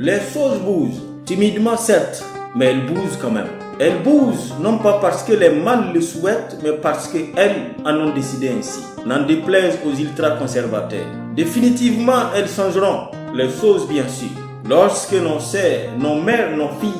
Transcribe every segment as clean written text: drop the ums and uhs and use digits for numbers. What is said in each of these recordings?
Les choses bougent, timidement certes, mais elles bougent quand même. Elles bougent non pas parce que les mâles le souhaitent, mais parce qu'elles en ont décidé ainsi. N'en déplaise aux ultra-conservateurs. Définitivement, elles changeront les choses bien sûr. Lorsque nos sœurs, nos mères, nos filles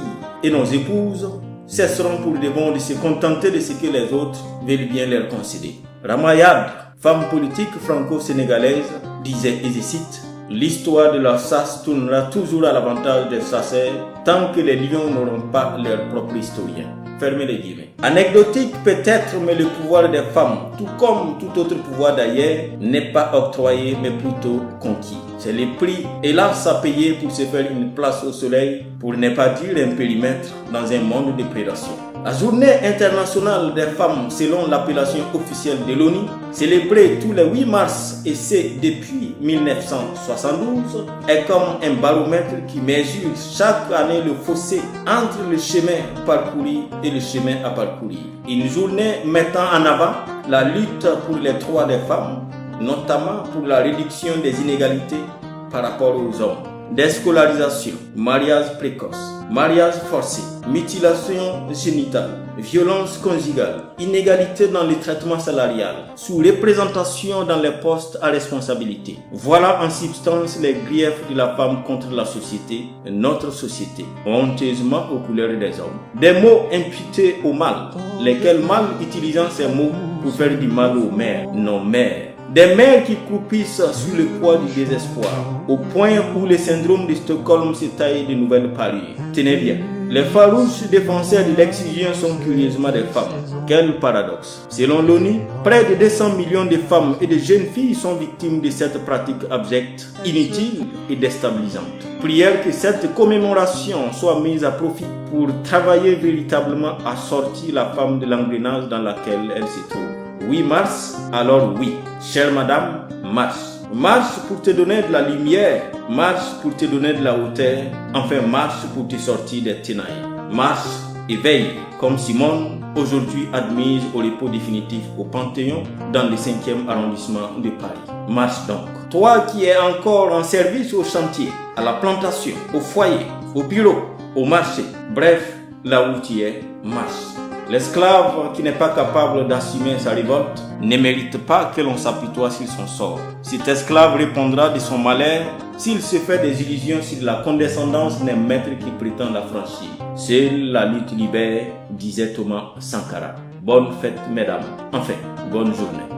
et nos épouses cesseront pour de bon de se contenter de ce que les autres veulent bien leur concéder. Ramayad, femme politique franco-sénégalaise, disait, et je cite, « L'histoire de la chasse tournera toujours à l'avantage des chasseurs tant que les lions n'auront pas leur propre historien. » Fermez les guillemets. Anecdotique peut-être, mais le pouvoir des femmes, tout comme tout autre pouvoir d'ailleurs, n'est pas octroyé mais plutôt conquis. C'est le prix, hélas, à payer pour se faire une place au soleil, pour ne pas dire un périmètre dans un monde de prédation. La journée internationale des femmes, selon l'appellation officielle de l'ONU, célébrée tous les 8 mars et c'est depuis 1972, est comme un baromètre qui mesure chaque année le fossé entre le chemin parcouru et le chemin à parcourir. Une journée mettant en avant la lutte pour les droits des femmes, notamment pour la réduction des inégalités par rapport aux hommes. Déscolarisation, mariage précoce, mariage forcé, mutilation génitale, violence conjugale, inégalité dans le traitement salarial, sous-représentation dans les postes à responsabilité. Voilà en substance les griefs de la femme contre la société, notre société, honteusement aux couleurs des hommes. Des mots imputés au mal, lesquels mal utilisant ces mots pour faire du mal aux mères, nos mères. Des mères qui croupissent sous le poids du désespoir, au point où le syndrome de Stockholm se taille de nouvelles parures. Tenez bien, les farouches défenseurs de l'excision sont curieusement des femmes. Quel paradoxe! Selon l'ONU, près de 200 millions de femmes et de jeunes filles sont victimes de cette pratique abjecte, inutile et déstabilisante. Prière que cette commémoration soit mise à profit pour travailler véritablement à sortir la femme de l'engrenage dans lequel elle se trouve. 8 mars, alors oui, chère madame, marche. Marche pour te donner de la lumière, marche pour te donner de la hauteur, enfin marche pour te sortir des ténèbres. Marche et veille, comme Simone, aujourd'hui admise au repos définitif au Panthéon dans le 5e arrondissement de Paris. Marche donc. Toi qui es encore en service au chantier, à la plantation, au foyer, au bureau, au marché, bref, là où tu es, marche. L'esclave qui n'est pas capable d'assumer sa révolte ne mérite pas que l'on s'apitoie sur son sort. Cet esclave répondra de son malheur s'il se fait des illusions sur la condescendance d'un maître qui prétend la franchir. Seule la lutte libère, disait Thomas Sankara. Bonne fête, mesdames. Enfin, bonne journée.